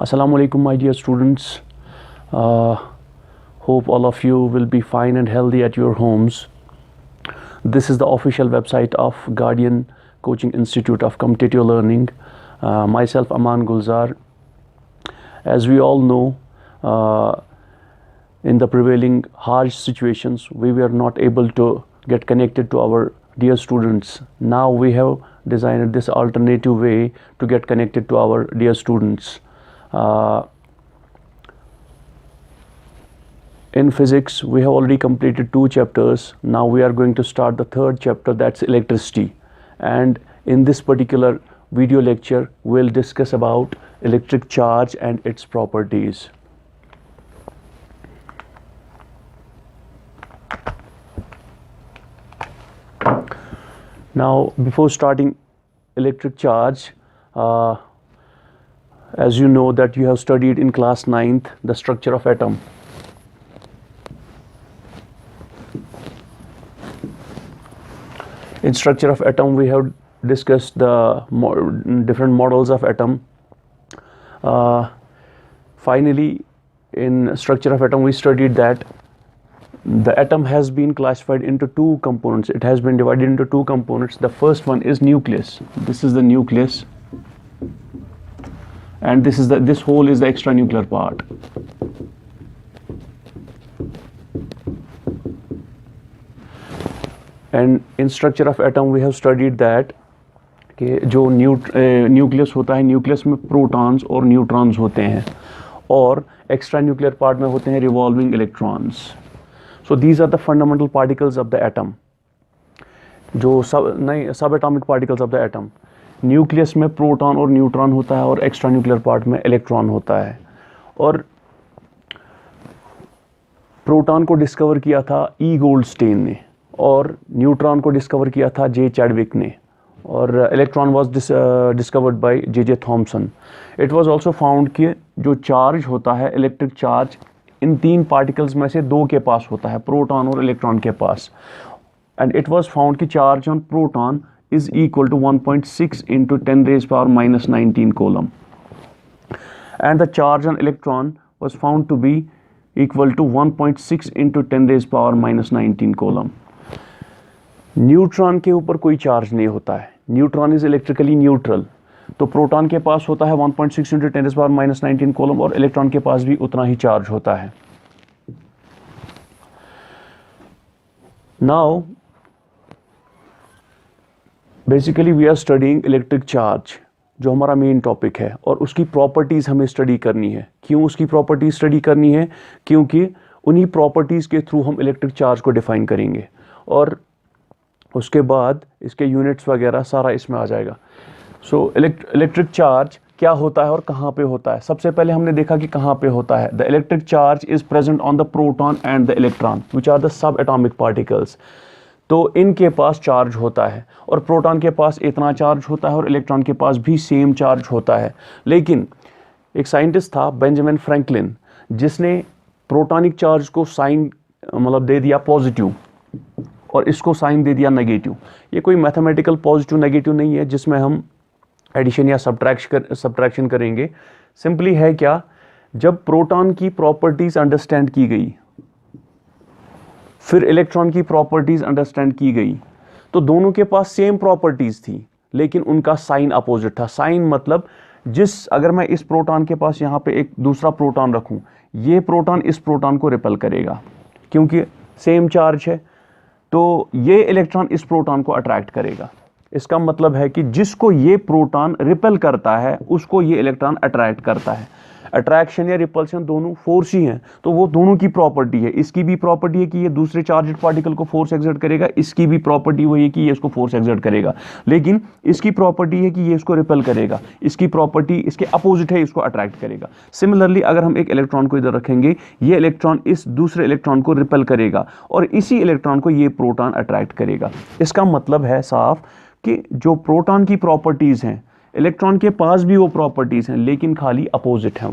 Assalamu alaikum, my dear students. Hope all of you will be fine and healthy at your homes. This is the official website of Guardian Coaching Institute of Competitive Learning. Myself, Aman Gulzar. As we all know, in the prevailing harsh situations, we were not able to get connected to our dear students. Now we have designed this alternative way to get connected to our dear students. In physics, we have already completed 2 chapters. Now we are going to start the 3rd chapter, that's electricity. And in this particular video lecture, we'll discuss about electric charge and its properties. Now, before starting electric charge, as you know that you have studied in class 9th the structure of atom. In structure of atom, we have discussed the different models of atom. Finally, in structure of atom, we studied that the atom has been classified into 2 components. It has been divided into 2 components. The first one is nucleus. This is the nucleus, and this whole is the extranuclear part. And in structure of atom, we have studied that कि जो nucleus होता है, nucleus में protons और neutrons होते हैं, और extra nuclear part में होते हैं revolving electrons. So these are the fundamental particles of the atom. जो सब atomic particles of the atom. Nucleus में प्रोटॉन और न्यूट्रॉन होता है और एक्स्ट्रा न्यूक्लियर पार्ट में इलेक्ट्रॉन होता है. और प्रोटॉन को डिस्कवर किया था ई गोल्डस्टेन ने, और न्यूट्रॉन को डिस्कवर किया था जे चैडविक ने, और electron was discovered by J Thomson. It was also found कि जो चार्ज होता है, इलेक्ट्रिक चार्ज, इन 3 पार्टिकल्स में से 2 के पास होता है, प्रोटॉन और इलेक्ट्रॉन के पास. एंड इट वाज फाउंड कि charge on proton is equal to 1.6 into 10 raised power minus 19 coulomb, and the charge on electron was found to be equal to 1.6 into 10 raised power minus 19 coulomb. Neutron के ऊपर कोई charge नहीं होता है. Neutron is electrically neutral. तो proton के पास होता है 1.6 into 10 raised power minus 19 coulomb, और इलेक्ट्रॉन के पास भी उतना ही चार्ज होता है. Now basically we are studying electric charge, जो हमारा मेन टॉपिक है, और उसकी प्रॉपर्टीज़ हमें स्टडी करनी है. क्यों उसकी प्रॉपर्टीज़ स्टडी करनी है? क्योंकि उन्हीं प्रॉपर्टीज़ के थ्रू हम इलेक्ट्रिक चार्ज को डिफाइन करेंगे, और उसके बाद इसके यूनिट्स वगैरह सारा इसमें आ जाएगा. सो इलेक्ट्रिक चार्ज क्या होता है और कहाँ पे होता है? सबसे पहले हमने देखा कि कहाँ पे होता है. The electric charge is present on the proton and the electron which are the सब एटॉमिक पार्टिकल्स. तो इनके पास चार्ज होता है, और प्रोटॉन के पास इतना चार्ज होता है और इलेक्ट्रॉन के पास भी सेम चार्ज होता है. लेकिन एक साइंटिस्ट था बेंजामिन फ्रैंकलिन, जिसने प्रोटॉनिक चार्ज को साइन दे दिया पॉजिटिव, और इसको साइन दे दिया नेगेटिव. ये कोई मैथमेटिकल पॉजिटिव नेगेटिव नहीं है जिसमें हम एडिशन या सब्ट्रैक्शन करेंगे. सिंपली है क्या, जब प्रोटॉन की प्रॉपर्टीज अंडरस्टैंड की गई, फिर इलेक्ट्रॉन की प्रॉपर्टीज अंडरस्टैंड की गई, तो दोनों के पास सेम प्रॉपर्टीज थी, लेकिन उनका साइन अपोजिट था. साइन मतलब अगर मैं इस प्रोटॉन के पास यहाँ पे एक दूसरा प्रोटॉन रखूँ, ये प्रोटॉन इस प्रोटॉन को रिपेल करेगा क्योंकि सेम चार्ज है. तो ये इलेक्ट्रॉन इस प्रोटॉन को अट्रैक्ट करेगा. इसका मतलब है कि जिसको ये प्रोटॉन रिपेल करता है, उसको ये इलेक्ट्रॉन अट्रैक्ट करता है. अट्रैक्शन या रिपल्शन दोनों फोर्स ही हैं, तो वो दोनों की प्रॉपर्टी है. इसकी भी प्रॉपर्टी है कि ये दूसरे चार्जड पार्टिकल को फोर्स एक्सर्ट करेगा, इसकी भी प्रॉपर्टी वही है कि ये इसको फोर्स एक्सर्ट करेगा. लेकिन इसकी प्रॉपर्टी है कि ये इसको रिपेल करेगा, इसकी प्रॉपर्टी इसके अपोजिट है, इसको अट्रैक्ट करेगा. सिमिलरली अगर हम एक इलेक्ट्रॉन को इधर रखेंगे, ये इलेक्ट्रॉन इस दूसरे इलेक्ट्रॉन को रिपेल करेगा, और इसी इलेक्ट्रॉन को ये प्रोटॉन अट्रैक्ट करेगा. इसका मतलब है साफ कि जो प्रोटॉन की प्रॉपर्टीज़ हैं, इलेक्ट्रॉन के पास भी वो प्रॉपर्टीज़ हैं, लेकिन खाली अपोजिट हैं.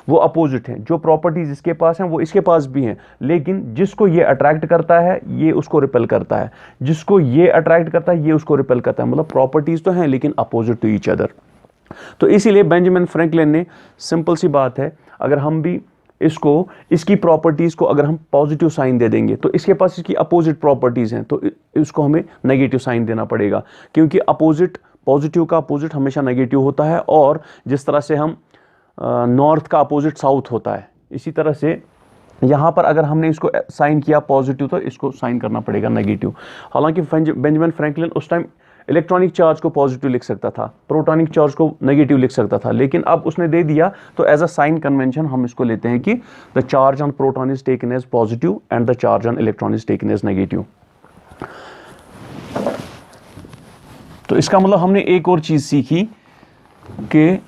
वो अपोजिट हैं. जो प्रॉपर्टीज़ इसके पास हैं वो इसके पास भी हैं, लेकिन जिसको ये अट्रैक्ट करता है ये उसको रिपेल करता है, जिसको ये अट्रैक्ट करता है ये उसको रिपेल करता है. मतलब प्रॉपर्टीज़ तो हैं लेकिन अपोजिट टू ईच अदर. तो इसीलिए बेंजामिन फ्रैंकलिन ने, सिंपल सी बात है, अगर हम भी इसकी प्रॉपर्टीज को अगर हम पॉजिटिव साइन दे देंगे तो इसके पास इसकी अपोजिट प्रॉपर्टीज हैं, तो इसको हमें नेगेटिव साइन देना पड़ेगा, क्योंकि पॉजिटिव का अपोजिट हमेशा नेगेटिव होता है, और जिस तरह से हम नॉर्थ का अपोजिट साउथ होता है, इसी तरह से यहाँ पर अगर हमने इसको साइन किया पॉजिटिव तो इसको साइन करना पड़ेगा नेगेटिव। हालांकि बेंजामिन फ्रैंकलिन उस टाइम इलेक्ट्रॉनिक चार्ज को पॉजिटिव लिख सकता था, प्रोटॉनिक चार्ज को नेगेटिव लिख सकता था, लेकिन अब उसने दे दिया तो एज अ साइन कन्वेंशन हम इसको लेते हैं कि the charge on proton is taken as positive and the charge on electron is taken as negative. तो इसका मतलब हमने एक और चीज सीखी कि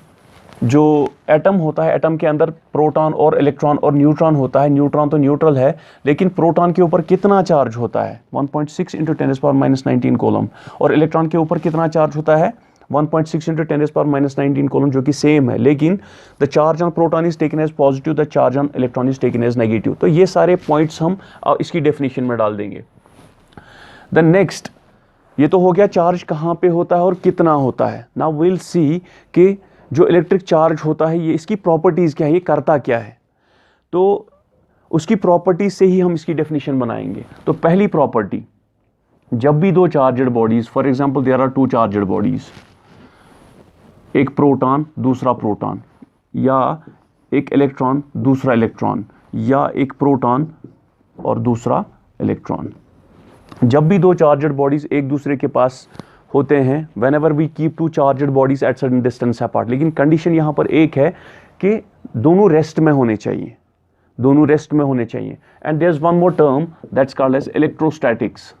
जो एटम होता है, एटम के अंदर प्रोटॉन और इलेक्ट्रॉन और न्यूट्रॉन होता है। न्यूट्रॉन तो न्यूट्रल है, लेकिन प्रोटॉन के ऊपर कितना चार्ज होता है? 1.6 × 10⁻⁻19 कूलम। और इलेक्ट्रॉन के ऊपर कितना चार्ज होता है? 1.6 × 10⁻⁻19 कूलम, जो कि सेम है, लेकिन the charge on proton is taken as positive, the charge on electron is taken as negative. तो ये सारे पॉइंट्स हम इसकी डेफिनेशन में डाल देंगे। द नेक्स्ट, ये तो हो गया चार्ज कहाँ पे होता है और कितना होता है। नाउ विल सी कि जो इलेक्ट्रिक चार्ज होता है ये इसकी प्रॉपर्टीज़ क्या है, ये करता क्या है। तो उसकी प्रॉपर्टीज से ही हम इसकी डेफिनेशन बनाएंगे। तो पहली प्रॉपर्टी, जब भी दो charged bodies, for example there are two charged bodies, एक प्रोटॉन दूसरा प्रोटॉन, या एक इलेक्ट्रॉन दूसरा इलेक्ट्रॉन, या एक प्रोटॉन और दूसरा इलेक्ट्रॉन, जब भी दो चार्जड बॉडीज एक दूसरे के पास होते हैं, whenever we keep two charged bodies at certain distance apart, लेकिन कंडीशन यहाँ पर एक है कि दोनों रेस्ट में होने चाहिए, दोनों रेस्ट में होने चाहिए। And there is one more term that's called as electrostatics,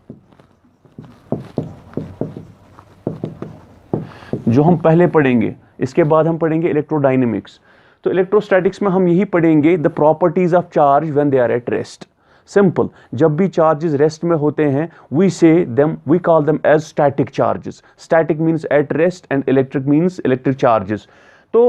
जो हम पहले पढ़ेंगे। इसके बाद हम पढ़ेंगे इलेक्ट्रोडायनेमिक्स। तो इलेक्ट्रोस्टैटिक्स में हम यही पढ़ेंगे the properties of charge when they are at rest. Simple, जब भी चार्जेस रेस्ट में होते हैं we call them as static charges. Static means at rest and electric means electric charges. तो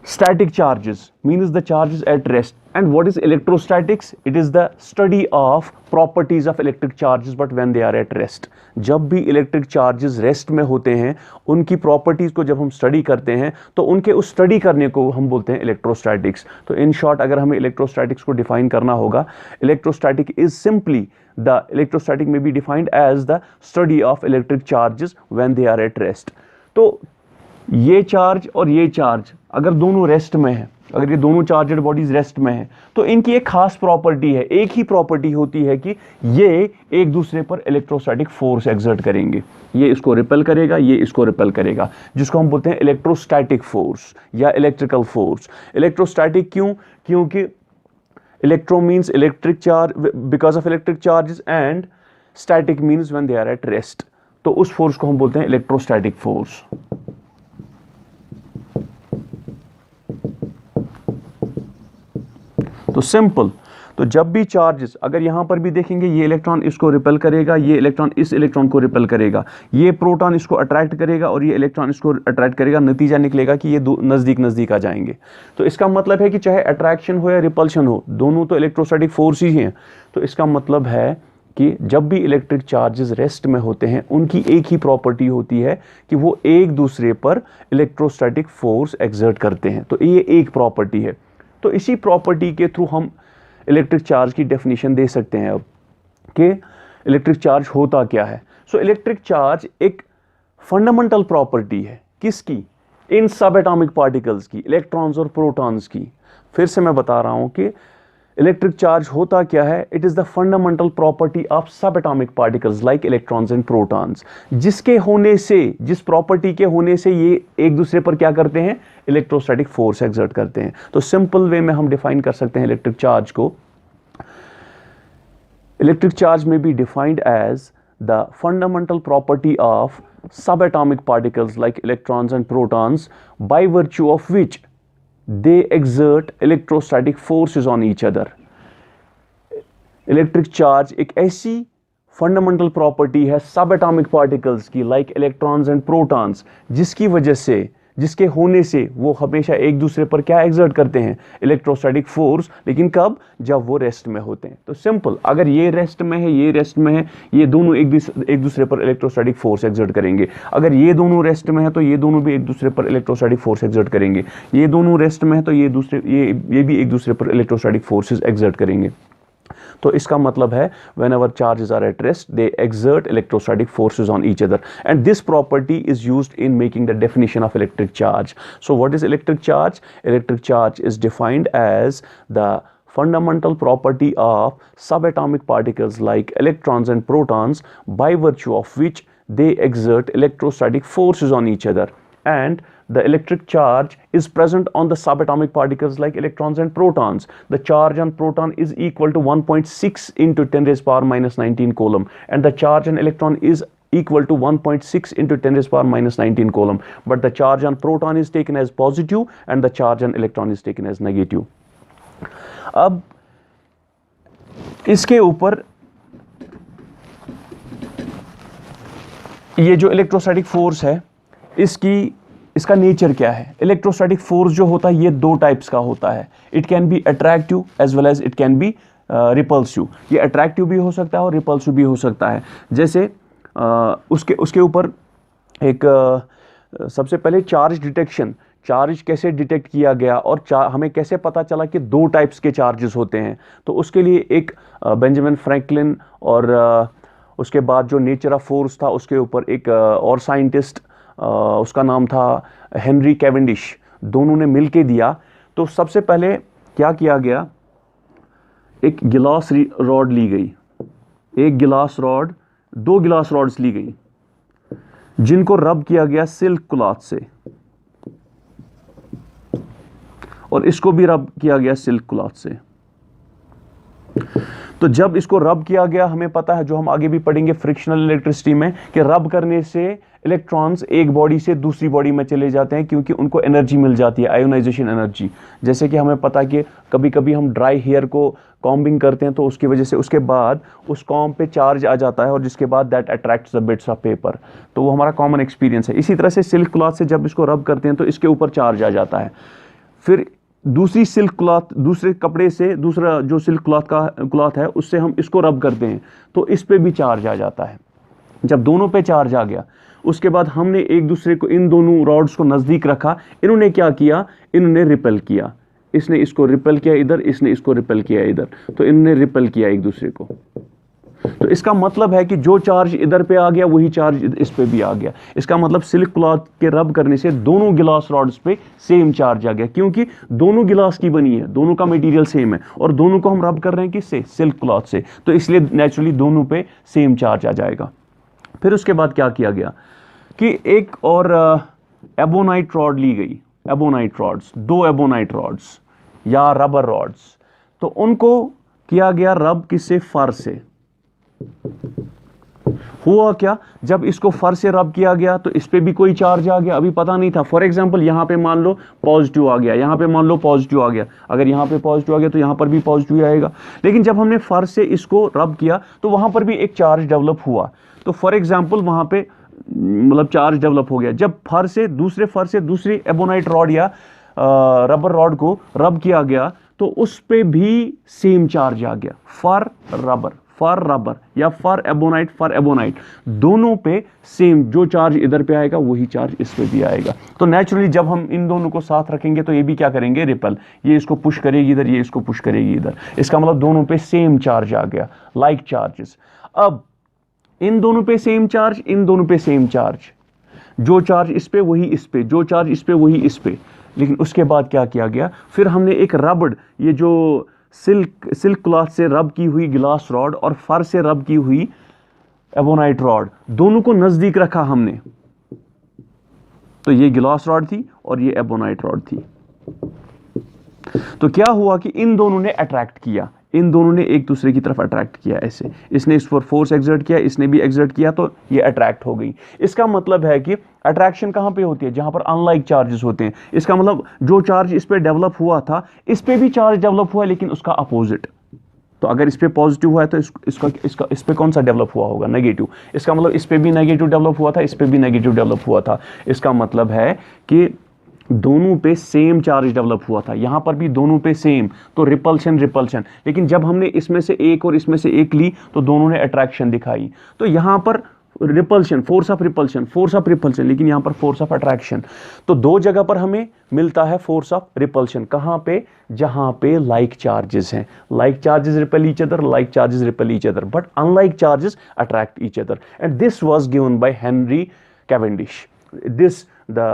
static charges means the charges at rest. And what is electrostatics? It is the study of properties of electric charges but when they are at rest. जब भी electric charges rest में होते हैं, उनकी properties को जब हम स्टडी करते हैं तो उनके उस स्टडी करने को हम बोलते हैं इलेक्ट्रोस्टैटिक्स। तो इन शॉर्ट अगर हमें इलेक्ट्रोस्टैटिक्स को डिफाइन करना होगा, electrostatic is simply the electrostatic may be defined as the study of electric charges when they are at rest. तो ये चार्ज और ये चार्ज अगर दोनों रेस्ट में है, अगर ये दोनों चार्जड बॉडीज रेस्ट में है, तो इनकी एक खास प्रॉपर्टी है, एक ही प्रॉपर्टी होती है कि ये एक दूसरे पर इलेक्ट्रोस्टैटिक फोर्स एक्सर्ट करेंगे। ये इसको रिपेल करेगा, ये इसको रिपेल करेगा, जिसको हम बोलते हैं इलेक्ट्रोस्टैटिक फोर्स या इलेक्ट्रिकल फोर्स। इलेक्ट्रोस्टैटिक क्यों? क्योंकि electro means electric charge because of electric charges and static means when they are at rest. तो उस फोर्स को हम बोलते हैं इलेक्ट्रोस्टैटिक फोर्स। तो सिंपल, तो जब भी चार्जेस, अगर यहां पर भी देखेंगे ये इलेक्ट्रॉन इसको रिपेल करेगा, ये इलेक्ट्रॉन इस इलेक्ट्रॉन को रिपेल करेगा, ये प्रोटॉन इसको अट्रैक्ट करेगा और ये इलेक्ट्रॉन इसको अट्रैक्ट करेगा, नतीजा निकलेगा कि ये नजदीक नजदीक आ जाएंगे। तो इसका मतलब है कि चाहे अट्रैक्शन हो या रिपल्शन हो, दोनों तो इलेक्ट्रोस्टैटिक फोर्स ही हैं। तो इसका मतलब है कि जब भी इलेक्ट्रिक चार्जेस रेस्ट में होते हैं, उनकी एक ही प्रॉपर्टी होती है कि वो एक दूसरे पर इलेक्ट्रोस्टैटिक फोर्स एक्सर्ट करते हैं। तो ये एक प्रॉपर्टी है। तो इसी प्रॉपर्टी के थ्रू हम इलेक्ट्रिक चार्ज की डेफिनेशन दे सकते हैं अब कि इलेक्ट्रिक चार्ज होता क्या है। सो इलेक्ट्रिक चार्ज एक फंडामेंटल प्रॉपर्टी है, किसकी? इन सब एटॉमिक पार्टिकल्स की, इलेक्ट्रॉन्स और प्रोटॉन्स की। फिर से मैं बता रहा हूं कि इलेक्ट्रिक चार्ज होता क्या है। It is the fundamental property of sub atomic particles like electrons and protons, जिसके होने से, जिस प्रॉपर्टी के होने से ये एक दूसरे पर क्या करते हैं? इलेक्ट्रोस्टैटिक फोर्स एक्सर्ट करते हैं। तो सिंपल वे में हम डिफाइन कर सकते हैं इलेक्ट्रिक चार्ज को। इलेक्ट्रिक चार्ज में be defined as the fundamental property of subatomic particles like electrons and protons by virtue of which they exert electrostatic forces on each other. Electric charge एक ऐसी fundamental property है सब atomic particles की, like electrons and protons, जिसकी वजह से जिसके होने से वो हमेशा एक दूसरे पर क्या एग्जर्ट करते हैं, इलेक्ट्रोस्टैटिक फोर्स, लेकिन कब, जब वो रेस्ट में होते हैं। तो सिंपल, अगर ये रेस्ट में है, ये रेस्ट में है, ये दोनों एक दूसरे पर इलेक्ट्रोस्टैटिक फोर्स एग्जर्ट करेंगे। अगर ये दोनों रेस्ट में है तो ये दोनों भी एक दूसरे पर इलेक्ट्रोस्टैटिक फोर्स एग्जर्ट करेंगे। ये दोनों रेस्ट में है तो ये भी एक दूसरे पर इलेक्ट्रोस्टैटिक फोर्सेस एग्जर्ट करेंगे। तो इसका मतलब है whenever charges are at rest they exert electrostatic forces on each other, and this property is used in making the definition of electric charge. So what is electric charge? Electric charge is defined as the fundamental property of subatomic particles like electrons and protons, by virtue of which they exert electrostatic forces on each other, and the electric charge is present on the subatomic particles like electrons and protons. The charge on proton is equal to 1.6 into 10 raised power minus 19 coulomb, and the charge on electron is equal to 1.6 into 10 raised power minus 19 coulomb. But the charge on proton is taken as positive and the charge on electron is taken as negative. अब इसके ऊपर ये जो electrostatic force है, इसका nature क्या है। Electrostatic force जो होता है ये दो टाइप्स का होता है। It can be attractive as well as it can be repulsive. ये अट्रैक्टिव भी हो सकता है और रिपल्सिव भी हो सकता है। जैसे उसके ऊपर एक सबसे पहले चार्ज डिटेक्शन, चार्ज कैसे डिटेक्ट किया गया और हमें कैसे पता चला कि दो टाइप्स के चार्जेस होते हैं। तो उसके लिए एक बेंजामिन फ्रैंकलिन और उसके बाद जो नेचर ऑफ फोर्स था उसके ऊपर एक और साइंटिस्ट, उसका नाम था हेनरी कैवेंडिश, दोनों ने मिलके दिया। तो सबसे पहले क्या किया गया, एक गिलास रॉड ली गई, एक गिलास रॉड, दो गिलास रॉड्स ली गई जिनको रब किया गया सिल्क क्लॉथ से, और इसको भी रब किया गया सिल्क क्लॉथ से। तो जब इसको रब किया गया, हमें पता है, जो हम आगे भी पढ़ेंगे फ्रिक्शनल इलेक्ट्रिसिटी में, कि रब करने से इलेक्ट्रॉन्स एक बॉडी से दूसरी बॉडी में चले जाते हैं क्योंकि उनको एनर्जी मिल जाती है, आयोनाइजेशन एनर्जी। जैसे कि हमें पता है कि कभी कभी हम ड्राई हेयर को कॉम्बिंग करते हैं तो उसकी वजह से उसके बाद उस कॉम्ब पे चार्ज आ जाता है और जिसके बाद that attracts the bits of paper. तो वो हमारा कॉमन एक्सपीरियंस है। इसी तरह से सिल्क क्लॉथ से जब इसको रब करते हैं तो इसके ऊपर चार्ज आ जाता है। फिर दूसरी सिल्क क्लॉथ, दूसरे कपड़े से दूसरा जो सिल्क क्लॉथ है उससे हम इसको रब करते हैं तो इस पे भी चार्ज आ जाता है। जब दोनों पे चार्ज आ गया उसके बाद हमने एक दूसरे को, इन दोनों रॉड्स को नज़दीक रखा। इन्होंने क्या किया, इन्होंने रिपेल किया। इसने इसको रिपेल किया इधर, इसने इसको रिपेल किया इधर, तो इन्होंने रिपेल किया एक दूसरे को। तो इसका मतलब है कि जो चार्ज इधर पे आ गया वही चार्ज इस पे भी आ गया। इसका मतलब सिल्क क्लॉथ के रब करने से दोनों गिलास रॉड्स पे सेम चार्ज आ गया, क्योंकि दोनों गिलास की बनी है, दोनों का मटेरियल सेम है और दोनों को हम रब कर रहे हैं किससे, सिल्क क्लॉथ से। तो इसलिए नेचुरली दोनों पे सेम चार्ज आ जाएगा। फिर उसके बाद क्या किया गया कि एक और एबोनाइट रॉड ली गई, एबोनाइट रॉड्स, दो एबोनाइट रॉड्स या रबर रॉड्स। तो उनको किया गया रब किससे, फर से। हुआ क्या, जब इसको फर से रब किया गया तो इस पे भी कोई चार्ज आ गया, अभी पता नहीं था। फॉर एग्जांपल यहां पे मान लो पॉजिटिव आ गया, यहां पे मान लो पॉजिटिव आ गया, अगर यहां पे पॉजिटिव आ गया तो यहां पर भी पॉजिटिव आएगा। लेकिन जब हमने फर से इसको रब किया तो वहां पर भी एक चार्ज डेवलप हुआ। तो फॉर एग्जांपल वहां पे मतलब चार्ज डेवलप हो गया। जब फर से दूसरी एबोनाइट रॉड या रबर रॉड को रब किया गया तो उस पे भी सेम चार्ज आ गया। फर रबर या फर एबोनाइट दोनों पे सेम, जो चार्ज इधर पे आएगा वही चार्ज इस पे भी आएगा। तो नेचुरली जब हम इन दोनों को साथ रखेंगे तो ये भी क्या करेंगे, रिपल। ये इसको पुश करेगी इधर, ये इसको पुश करेगी इधर। इसका मतलब दोनों पे सेम चार्ज आ गया, लाइक चार्जेस। अब इन दोनों पे सेम चार्ज, इन दोनों पे सेम चार्ज, जो चार्ज इस पे वही इस पे, जो चार्ज इस पे वही इस पे। लेकिन उसके बाद क्या किया गया, फिर हमने एक रबड़, ये जो सिल्क क्लॉथ से रब की हुई गिलास रॉड और फर से रब की हुई एबोनाइट रॉड, दोनों को नजदीक रखा हमने। तो ये गिलास रॉड थी और ये एबोनाइट रॉड थी। तो क्या हुआ कि इन दोनों ने अट्रैक्ट किया, इन दोनों ने एक दूसरे की तरफ अट्रैक्ट किया। ऐसे इसने इस पर फोर्स एक्सर्ट किया, इसने भी एक्सर्ट किया, तो ये अट्रैक्ट हो गई। इसका मतलब है कि अट्रैक्शन कहां पे होती है, जहां पर अनलाइक चार्जेस होते हैं। इसका मतलब जो चार्ज इस पे डेवलप हुआ था इस पे भी चार्ज डेवलप हुआ, लेकिन उसका अपोजिट। तो अगर इस पे पॉजिटिव हुआ है तो इस पे कौन सा डेवलप हुआ होगा, नेगेटिव। इसका मतलब इस पे भी नेगेटिव डेवलप हुआ था, इस पे भी नेगेटिव डेवलप हुआ था। इसका मतलब है कि दोनों पे सेम चार्ज डेवलप हुआ था, यहां पर भी दोनों पे सेम, तो रिपल्शन रिपल्शन। लेकिन जब हमने इसमें से एक और इसमें से एक ली तो दोनों ने अट्रैक्शन दिखाई, तो यहां पर repulsion, force of repulsion, force of repulsion, लेकिन यहां पर फोर्स ऑफ अट्रैक्शन। तो दो जगह पर हमें मिलता है फोर्स ऑफ रिपल्शन, कहां पे, जहां पे लाइक चार्जेस हैं। Like charges repel each other, like charges repel each other, but unlike charges attract each other, and this was given by Henry Cavendish. This the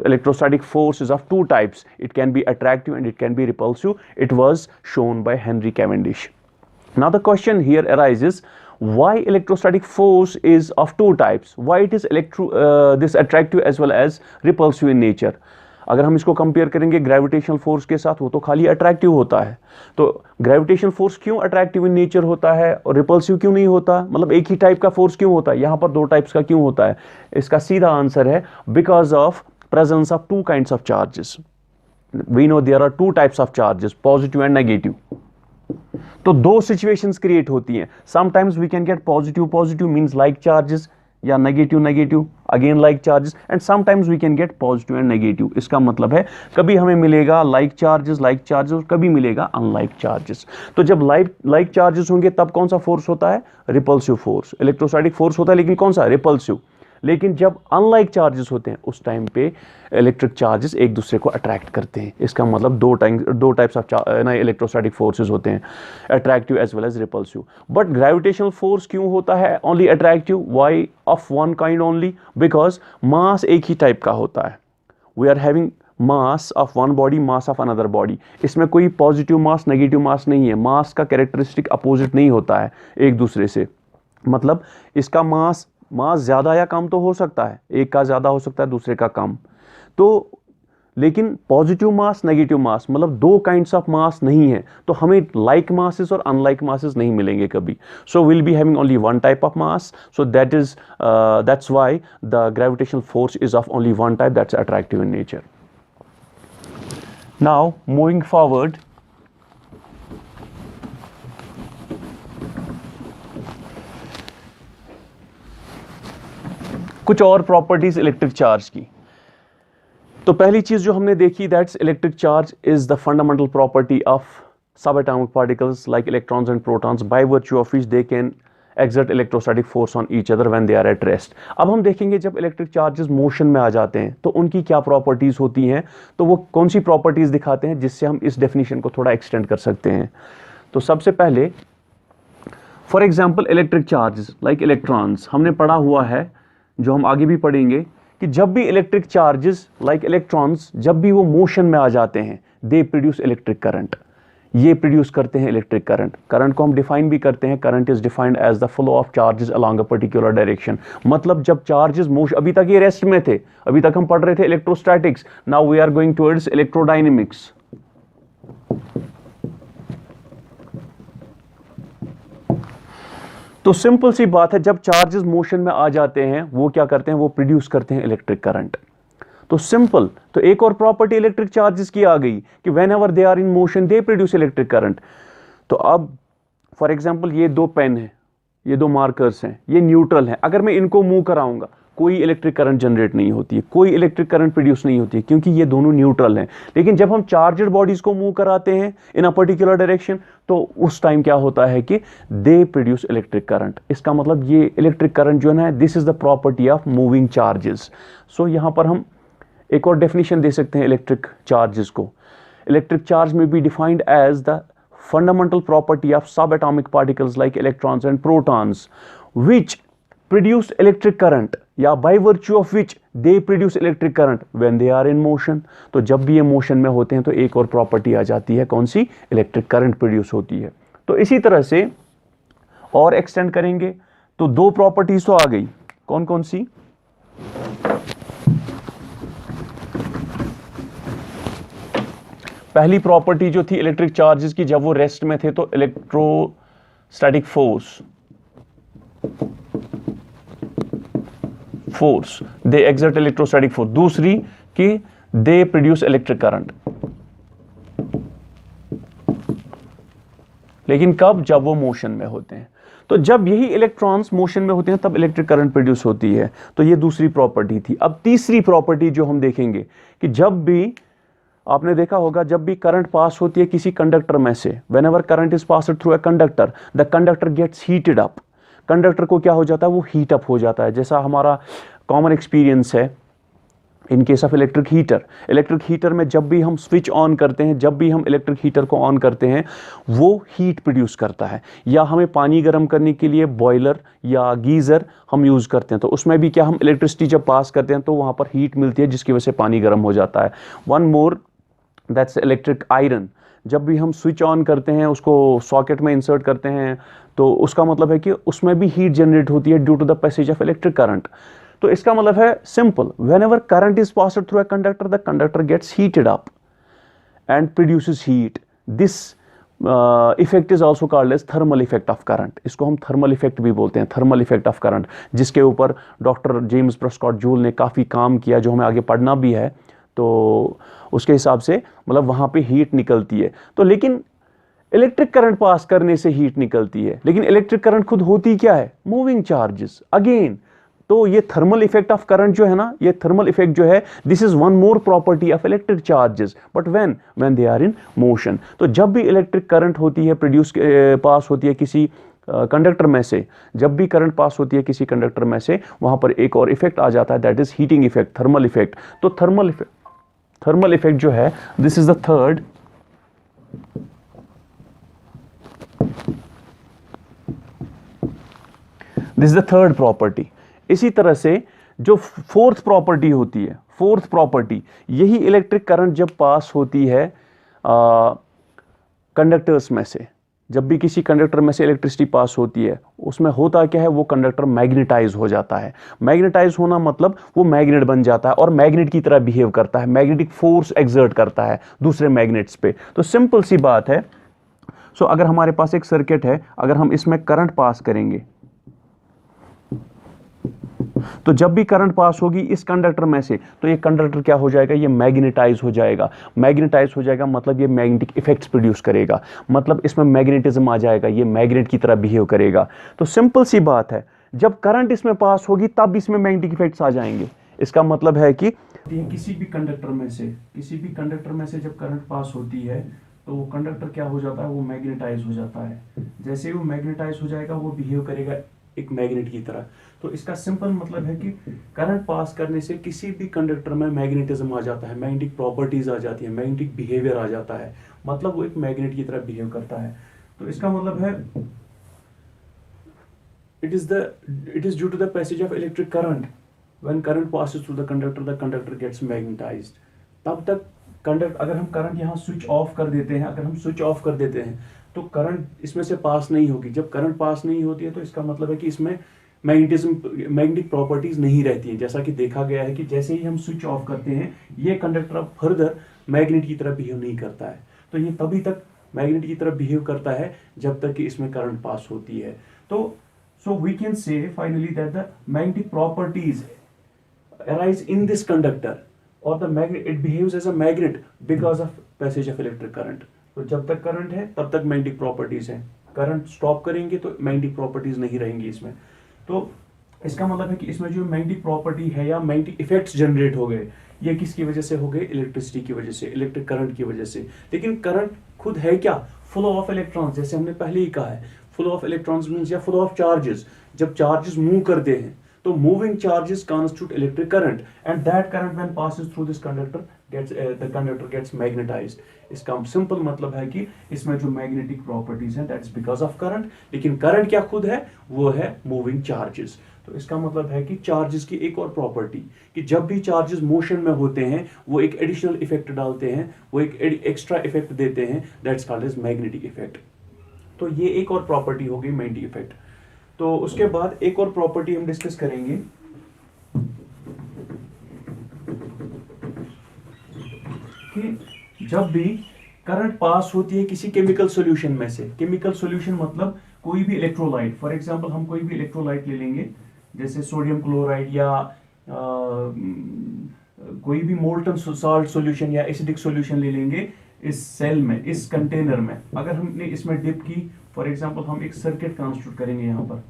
electrostatic force is of two types. It can be attractive and it can be repulsive. It was shown by Henry Cavendish. Now the question here arises, why electrostatic force is of two types? Why it is this attractive as well as repulsive in nature? अगर हम इसको compare करेंगे gravitational force के साथ, वो तो खाली attractive होता है। तो ग्रेविटेशनल फोर्स क्यों अट्रैक्टिव इन नेचर होता है और रिपल्सिव क्यों नहीं होता, मतलब एक ही टाइप का फोर्स क्यों होता है, यहां पर दो टाइप्स का क्यों होता है? इसका सीधा आंसर है because of presence of two kinds of charges. We know there are two types of charges, positive and negative. तो दो सिचुएशंस क्रिएट होती हैं। Sometimes we can get positive, positive means like charges, या negative negative again like charges, and sometimes we can get positive and negative. इसका मतलब है कभी हमें मिलेगा लाइक चार्जेस और कभी मिलेगा अनलाइक चार्जेस। तो जब लाइक चार्जेस होंगे तब कौन सा फोर्स होता है? रिपल्सिव फोर्स, इलेक्ट्रोस्टैटिक फोर्स होता है, लेकिन कौन सा? रिपल्सिव। लेकिन जब अनलाइक चार्जेस होते हैं उस टाइम पे इलेक्ट्रिक चार्जेस एक दूसरे को अट्रैक्ट करते हैं। इसका मतलब दो टाइप्स ऑफ इलेक्ट्रोस्टैटिक फोर्सेस होते हैं, attractive as well as repulsive. But gravitational force क्यों होता है only attractive? Why of one kind only? Because mass एक ही टाइप का होता है। We are having mass of one body, mass of another body. इसमें कोई पॉजिटिव मास नेगेटिव मास नहीं है। मास का कैरेक्टरिस्टिक अपोजिट नहीं होता है एक दूसरे से। मतलब इसका मास ज्यादा या कम तो हो सकता है, एक का ज्यादा हो सकता है दूसरे का कम, तो लेकिन पॉजिटिव मास नेगेटिव मास मतलब दो काइंड्स ऑफ मास नहीं है। तो हमें लाइक मासेस और अनलाइक मासेस नहीं मिलेंगे कभी। So will be having only one type of mass, so that's why the gravitational force is of only one type, that's attractive in nature. Now moving forward, कुछ और properties electric charge की। तो पहली चीज जो हमने देखी, that's electric charge is the fundamental property of subatomic particles like electrons and protons, by virtue of which they can exert electrostatic force on each other when they are at rest। अब हम देखेंगे जब electric charges motion में आ जाते हैं तो उनकी क्या प्रॉपर्टीज होती हैं, तो वो कौन सी प्रॉपर्टीज दिखाते हैं जिससे हम इस डेफिनेशन को थोड़ा एक्सटेंड कर सकते हैं। तो सबसे पहले for example electric charges like electrons, हमने पढ़ा हुआ है, जो हम आगे भी पढ़ेंगे, कि जब भी इलेक्ट्रिक चार्जेस लाइक इलेक्ट्रॉन्स जब भी वो मोशन में आ जाते हैं दे प्रोड्यूस इलेक्ट्रिक करंट, ये प्रोड्यूस करते हैं इलेक्ट्रिक करंट। करंट को हम डिफाइन भी करते हैं, current is defined as the flow of charges along a particular direction. मतलब जब चार्जेस मोशन, अभी तक ये रेस्ट में थे, अभी तक हम पढ़ रहे थे electrostatics, now we are going towards electrodynamics. तो सिंपल सी बात है, जब चार्जेस मोशन में आ जाते हैं वो क्या करते हैं, वो प्रोड्यूस करते हैं इलेक्ट्रिक करंट। तो सिंपल, तो एक और प्रॉपर्टी इलेक्ट्रिक चार्जेस की आ गई कि whenever they are in motion they produce electric current. तो अब फॉर एग्जांपल ये दो पेन है, ये दो मार्कर्स हैं, ये न्यूट्रल है, अगर मैं इनको मूव कराऊंगा कोई इलेक्ट्रिक करंट जनरेट नहीं होती है, कोई इलेक्ट्रिक करंट प्रोड्यूस नहीं होती है, क्योंकि ये दोनों न्यूट्रल हैं। लेकिन जब हम चार्जड बॉडीज को मूव कराते हैं इन अ पर्टिकुलर डायरेक्शन तो उस टाइम क्या होता है कि दे प्रोड्यूस इलेक्ट्रिक करंट। इसका मतलब ये इलेक्ट्रिक करंट जो है, this is the property of moving charges. So यहां पर हम एक और डेफिनेशन दे सकते हैं इलेक्ट्रिक चार्जेस को। इलेक्ट्रिक चार्ज में be defined as the fundamental property of sub atomic particles like electrons and protons which produce electric current या by virtue of which they produce electric current when they are in motion। तो जब भी ये motion में होते हैं तो एक और प्रॉपर्टी आ जाती है, कौन सी? इलेक्ट्रिक करंट प्रोड्यूस होती है। तो इसी तरह से और एक्सटेंड करेंगे तो दो प्रॉपर्टीज तो आ गई, कौन कौन सी? पहली प्रॉपर्टी जो थी इलेक्ट्रिक चार्जेस की, जब वो रेस्ट में थे तो इलेक्ट्रोस्टैटिक फोर्स दे एक्सर्ट इलेक्ट्रोस्टैटिक फोर्स। दूसरी कि दे प्रोड्यूस इलेक्ट्रिक करंट। लेकिन कब? जब वो मोशन में होते हैं। तो जब यही इलेक्ट्रॉन्स मोशन में होते हैं तब इलेक्ट्रिक करंट प्रोड्यूस होती है। तो ये दूसरी प्रॉपर्टी थी। अब तीसरी प्रॉपर्टी जो हम देखेंगे कि जब भी आपने देखा होगा जब भी करंट पास होती है किसी कंडक्टर में से, whenever current is passed through a conductor the conductor gets heated up. Conductor को क्या हो जाता है, वो हीट अप हो जाता है। जैसा हमारा कॉमन एक्सपीरियंस है in case of electric heater. Electric heater में जब भी हम स्विच ऑन करते हैं, जब भी हम इलेक्ट्रिक हीटर को ऑन करते हैं वो हीट प्रोड्यूस करता है। या हमें पानी गर्म करने के लिए बॉयलर या गीज़र हम यूज़ करते हैं, तो उसमें भी क्या हम इलेक्ट्रिसिटी जब पास करते हैं तो वहाँ पर हीट मिलती है जिसकी वजह से पानी गर्म हो जाता है। One more, that's electric iron. जब भी हम स्विच ऑन करते हैं, उसको सॉकेट में इंसर्ट करते हैं, तो उसका मतलब है कि उसमें भी हीट जनरेट होती है due to the passage of electric current. तो इसका मतलब है simple, whenever current is passed through a conductor the conductor gets heated up and produces heat. This effect is also called as thermal effect of current. इसको हम thermal effect भी बोलते हैं, thermal effect of current, जिसके ऊपर doctor James Prescott joule ने काफ़ी काम किया, जो हमें आगे पढ़ना भी है। तो उसके हिसाब से मतलब वहाँ पे हीट निकलती है। तो लेकिन इलेक्ट्रिक करंट पास करने से हीट निकलती है, लेकिन इलेक्ट्रिक करंट खुद होती क्या है, मूविंग चार्जेस अगेन। तो ये थर्मल इफेक्ट ऑफ करंट जो है ना, ये थर्मल इफेक्ट जो है, this is one more property of electric charges, but when they are in motion. तो जब भी इलेक्ट्रिक करंट होती है प्रोड्यूस पास होती है किसी कंडक्टर में से, जब भी करंट पास होती है किसी कंडक्टर में से, वहां पर एक और इफेक्ट आ जाता है, that is heating effect, thermal effect. तो थर्मल इफेक्ट जो है, this is the third property. इसी तरह से जो फोर्थ प्रॉपर्टी होती है, फोर्थ प्रॉपर्टी, यही इलेक्ट्रिक करंट जब पास होती है कंडक्टर्स में से, जब भी किसी कंडक्टर में से इलेक्ट्रिसिटी पास होती है, उसमें होता क्या है, वो कंडक्टर मैग्नेटाइज हो जाता है। मैग्नेटाइज होना मतलब वो मैग्नेट बन जाता है और मैग्नेट की तरह बिहेव करता है, मैग्नेटिक फोर्स एक्सर्ट करता है दूसरे मैग्नेट्स पे। तो सिंपल सी बात है। सो अगर हमारे पास एक सर्किट है, अगर हम इसमें करंट पास करेंगे, तो जब भी करंट पास होगी इस कंडक्टर में से, तो ये कंडक्टर क्या हो जाएगा, ये मैग्नेटाइज हो जाएगा। मैग्नेटाइज हो जाएगा मतलब ये मैग्नेटिक इफेक्ट्स प्रोड्यूस करेगा, मतलब इसमें मैग्नेटिज्म आ जाएगा, ये मैग्नेट की तरह बिहेव करेगा। तो सिंपल सी बात है, जब करंट इसमें पास होगी तब इसमें मैग्नेटिक इफेक्ट्स आ जाएंगे। इसका मतलब है कि किसी भी कंडक्टर में से जब करंट पास होती है तो वो कंडक्टर क्या हो जाता है, वो मैग्नेटाइज हो जाता है। जैसे ही वो मैग्नेटाइज हो जाएगा वो बिहेव करेगा एक मैग्नेट की तरह। तो इसका सिंपल मतलब है कि करंट पास करने से किसी भी कंडक्टर में मैग्नेटिज्म आ जाता है, मैग्नेटिक प्रॉपर्टीज आ जाती है, मैग्नेटिक बिहेवियर आ जाता है, मतलब वो एक मैग्नेट की तरह बिहेव करता है। तो इसका मतलब है it is due to the passage of electric current. When current passes through the conductor gets magnetized. तब तक कंडक्ट, अगर हम करंट यहाँ स्विच ऑफ कर देते हैं, तो करंट इसमें से पास नहीं होगी। जब करंट पास नहीं होती है तो इसका मतलब है कि इसमें मैग्नेटिक प्रॉपर्टीज नहीं रहती हैं। जैसा कि देखा गया है कि जैसे ही हम स्विच ऑफ करते हैं, ये कंडक्टर अब फर्दर मैग्नेट की तरह बिहेव नहीं करता है। तो ये तभी तक मैग्नेट की तरह बिहेव करता है जब तक कि इसमें करंट पास होती है। तो so we can say finally that the magnetic properties arise in this conductor, or the magnet, it behaves as a magnet because of passage of electric current. तो जब तक करंट है तब तक मैग्नेटिक प्रॉपर्टीज हैं, करंट स्टॉप करेंगे तो magnetic properties नहीं रहेंगी इसमें। तो इसका मतलब है कि इसमें जो मैग्नेटिक प्रॉपर्टी है या मैग्नेटिक इफेक्ट्स जनरेट हो गए, ये किसकी वजह से हो गए, इलेक्ट्रिसिटी की वजह से, इलेक्ट्रिक करंट की वजह से। लेकिन करंट खुद है क्या, फ्लो ऑफ इलेक्ट्रॉन्स, जैसे हमने पहले ही कहा है। फ्लो ऑफ इलेक्ट्रॉन्स मींस या फ्लो ऑफ चार्जेस, जब चार्जेस मूव करते हैं तो moving charges constitute electric current, and that current when passes through this conductor the conductor gets magnetized. इसका सिंपल मतलब है कि इसमें जो मैग्नेटिक प्रॉपर्टीज हैं दैट्स बिकॉज ऑफ करंट। लेकिन करंट क्या खुद है, वो है मूविंग चार्जेस। तो इसका मतलब है कि चार्जेस की एक और प्रॉपर्टी, कि जब भी चार्जेस मोशन में होते हैं वो एक एडिशनल इफेक्ट डालते हैं, वो एक एक्स्ट्रा इफेक्ट देते हैं, that's called as magnetic effect. तो ये एक और प्रॉपर्टी हो गई मैग्नेटिक इफेक्ट। तो उसके बाद एक और प्रॉपर्टी हम डिस्कस करेंगे कि जब भी करंट पास होती है किसी केमिकल सॉल्यूशन में से, केमिकल सॉल्यूशन मतलब कोई भी इलेक्ट्रोलाइट, फॉर एग्जांपल हम कोई भी इलेक्ट्रोलाइट ले लेंगे, जैसे सोडियम क्लोराइड या कोई भी मोल्टन साल्ट सॉल्यूशन या एसिडिक सॉल्यूशन ले लेंगे, इस सेल में, इस कंटेनर में, अगर हमने इसमें डिप की, फॉर एग्जांपल हम एक सर्किट कंस्ट्रक्ट करेंगे यहां पर,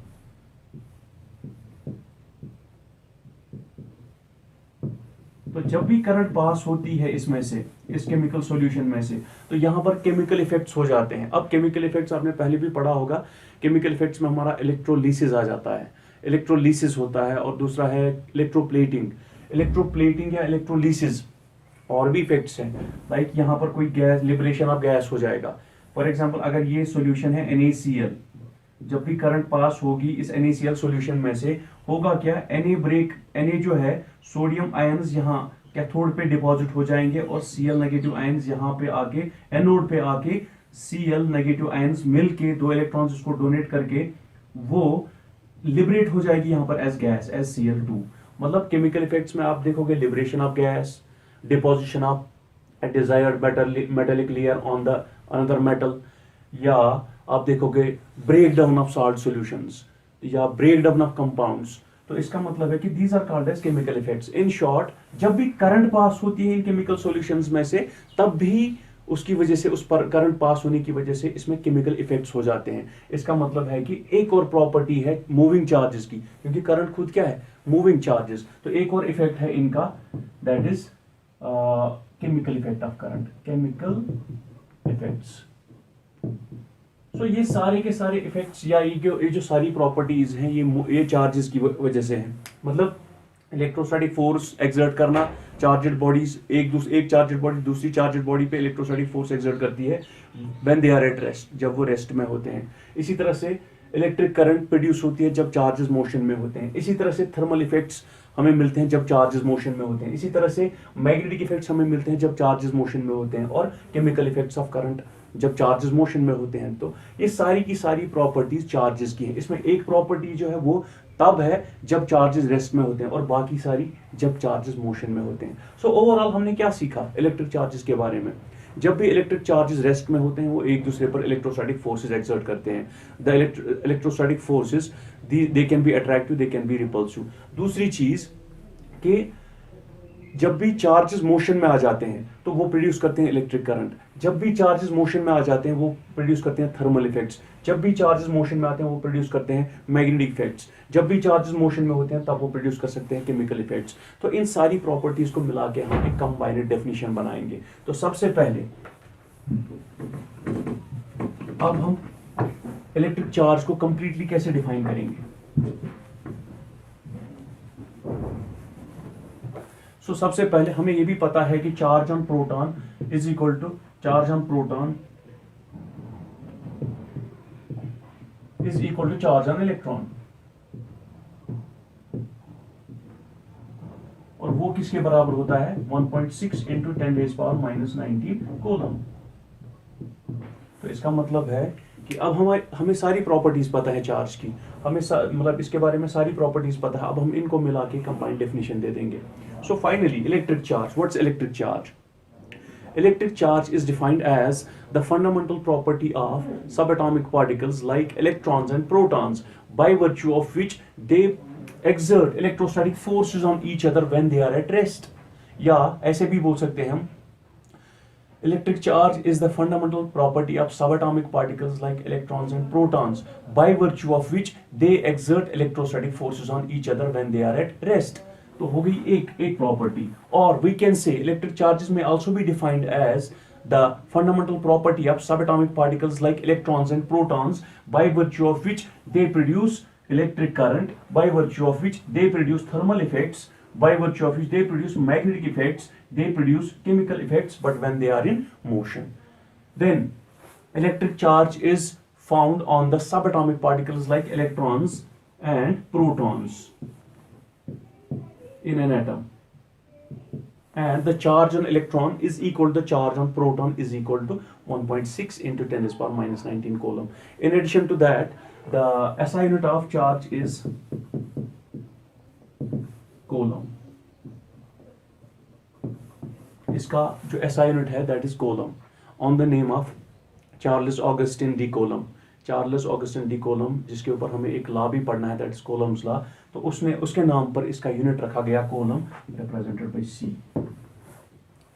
तो जब भी करंट पास होती है इसमें से, इस केमिकल सॉल्यूशन में से, तो यहां पर केमिकल इफेक्ट्स हो जाते हैं। अब केमिकल इफेक्ट्स आपने पहले भी पढ़ा होगा, केमिकल इफेक्ट्स में हमारा इलेक्ट्रोलिसिस आ जाता है, इलेक्ट्रोलिसिस होता है, और दूसरा है इलेक्ट्रोप्लेटिंग। इलेक्ट्रोप्लेटिंग या इलेक्ट्रोलिसिस और भी इफेक्ट्स हैं, लाइक यहाँ पर कोई गैस, लिबरेशन ऑफ गैस हो जाएगा। फॉर एग्जांपल अगर ये सॉल्यूशन है NaCl, जब भी करंट पास होगी इस NaCl सॉल्यूशन में से, होगा क्या, Na जो है सोडियम आयंस यहाँ कैथोड पे डिपॉजिट हो जाएंगे, और Cl नेगेटिव आयंस यहाँ पे आके एनोड पे आके Cl नेगेटिव आयंस मिलके, दो इलेक्ट्रॉन्स उसको डोनेट करके वो लिबरेट हो जाएगी यहाँ पर एज गैस, एज Cl2। मतलब केमिकल इफेक्ट्स में आप देखोगे liberation of gas, deposition of a desired metallic layer on the another metal, या आप देखोगे break down of salt solutions या ब्रेक डाउन ऑफ कंपाउंड्स। तो इसका मतलब है कि these are called as chemical effects. In short, जब भी करंट पास होती है इन केमिकल सॉल्यूशंस में से, तब भी उसकी वजह से, उस पर करंट पास होने की वजह से इसमें केमिकल इफेक्ट्स हो जाते हैं। इसका मतलब है कि एक और प्रॉपर्टी है मूविंग चार्जेस की, क्योंकि करंट खुद क्या है, मूविंग चार्जेस। तो एक और इफेक्ट है इनका, that is chemical effect of current, chemical effects. So ये सारे के सारे इफेक्ट्स या ये जो सारी प्रॉपर्टीज हैं, ये चार्जेस की वजह से हैं। मतलब इलेक्ट्रोस्टैटिक फोर्स एक्सर्ट करना, चार्जड बॉडीज एक चार्जड बॉडी दूसरी चार्जड बॉडी पे इलेक्ट्रोस्टैटिक फोर्स एक्सर्ट करती है when they are at rest, जब वो रेस्ट में होते हैं। इसी तरह से इलेक्ट्रिक करंट प्रोड्यूस होती है जब चार्जेस मोशन में होते हैं। इसी तरह से थर्मल इफेक्ट्स हमें मिलते हैं जब चार्जेस मोशन में होते हैं। इसी तरह से मैग्नेटिक इफेक्ट्स हमें मिलते हैं जब चार्जेस मोशन में होते हैं, और केमिकल इफेक्ट्स ऑफ करंट जब चार्जेस मोशन में होते हैं। तो ये सारी की सारी प्रॉपर्टीज चार्जेस की हैं। इसमें एक प्रॉपर्टी जो है वो तब है जब चार्जेस रेस्ट में होते हैं, और बाकी सारी जब चार्जेस मोशन में होते हैं। सो ओवरऑल हमने क्या सीखा इलेक्ट्रिक चार्जेस के बारे में? जब भी इलेक्ट्रिक चार्जेस रेस्ट में होते हैं, वो एक दूसरे पर इलेक्ट्रोस्टैटिक फोर्सेस एक्सर्ट करते हैं। The electrostatic forces, they can be attractive, they can be repulsive. दूसरी चीज कि जब भी चार्जेस मोशन में आ जाते हैं तो वो प्रोड्यूस करते हैं इलेक्ट्रिक करंट। जब भी चार्जेस मोशन में आ जाते हैं वो प्रोड्यूस करते हैं थर्मल इफेक्ट्स। जब भी चार्जेस मोशन में आते हैं वो प्रोड्यूस करते हैं मैग्नेटिक इफेक्ट्स। जब भी चार्जेस मोशन में होते हैं तब वो प्रोड्यूस कर सकते हैं केमिकल इफेक्ट्स। तो इन सारी प्रॉपर्टीज को मिला के हम एक कंबाइंड डेफिनेशन बनाएंगे। तो सबसे पहले अब हम इलेक्ट्रिक चार्ज को कंप्लीटली कैसे डिफाइन करेंगे। सो सबसे पहले हमें यह भी पता है कि charge on proton is equal to charge on proton is equal to charge on electron, और वो किसके बराबर होता है 1.6 इंटू 10⁻⁻⁹ कूलम। तो इसका मतलब है कि अब हमें सारी प्रॉपर्टीज पता है चार्ज की, हमें मतलब इसके बारे में सारी प्रॉपर्टीज पता है। अब हम इनको मिला के कंबाइंड डेफिनेशन दे देंगे। So finally electric charge, what's electric charge? Electric charge is defined as the fundamental property of subatomic particles like electrons and protons, by virtue of which they exert electrostatic forces on each other when they are at rest. या ऐसे भी बोल सकते हैं हम, electric charge is the fundamental property of subatomic particles like electrons and protons, by virtue of which they exert electrostatic forces on each other when they are at rest. तो हो गई एक प्रॉपर्टी। और we can say electric charges may also be defined as the fundamental property of subatomic particles like electrons and protons, by virtue of which they produce electric current, by virtue of which they produce thermal effects, by virtue of which they produce magnetic effects, they produce chemical effects, but when they are in motion. Then electric charge is found on the subatomic particles like electrons and protons in an atom, and the charge on electron is equal to the charge on proton is equal to 1.6 into 10⁻⁹ coulomb. In addition to that, the SI unit of charge is coulomb. इसका जो SI unit है that is coulomb, on the name of Charles Augustin de Coulomb. Charles Augustin de Coulomb, जिसके ऊपर हमें एक law भी पढ़ना है, दैट इज कोलम्स लॉ। तो उसके नाम पर इसका यूनिट रखा गया Coulomb, represented by C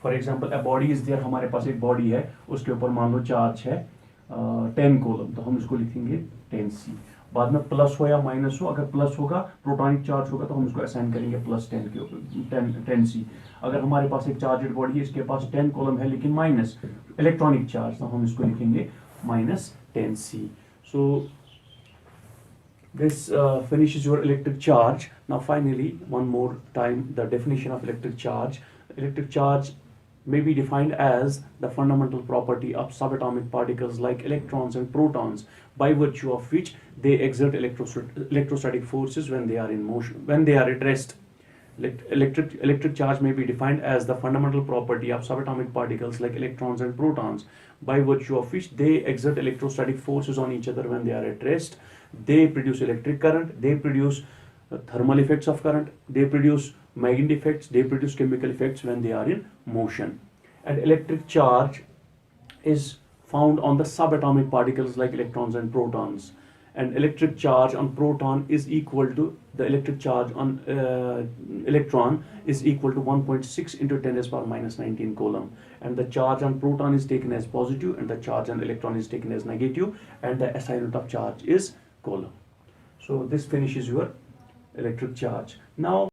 for example a body is there, हमारे पास एक बॉडी है, उसके ऊपर मान लो चार्ज है 10 कूलम, तो हम इसको लिखेंगे 10C। बाद में प्लस हो या माइनस हो, अगर प्लस होगा प्रोटॉनिक चार्ज होगा तो हम इसको असाइन करेंगे प्लस 10 के ऊपर 10C। अगर हमारे पास एक चार्जेड बॉडी है, इसके पास 10 कॉलम है लेकिन माइनस इलेक्ट्रॉनिक चार्ज, तो हम इसको लिखेंगे minus 10C। So this finishes your electric charge. Now finally, one more time, the definition of electric charge. Electric charge may be defined as the fundamental property of subatomic particles like electrons and protons, by virtue of which they exert electrostatic forces when they are in motion, when they are at rest. Electric charge may be defined as the fundamental property of subatomic particles like electrons and protons, by virtue of which they exert electrostatic forces on each other when they are at rest. They produce electric current, they produce thermal effects of current, they produce magnetic effects, they produce chemical effects when they are in motion. And electric charge is found on the subatomic particles like electrons and protons. And electric charge on proton is equal to the electric charge on electron is equal to 1.6 into 10 raised power minus 19 coulomb. And the charge on proton is taken as positive and the charge on electron is taken as negative, and the SI unit of charge is coulomb. So this finishes your electric charge. Now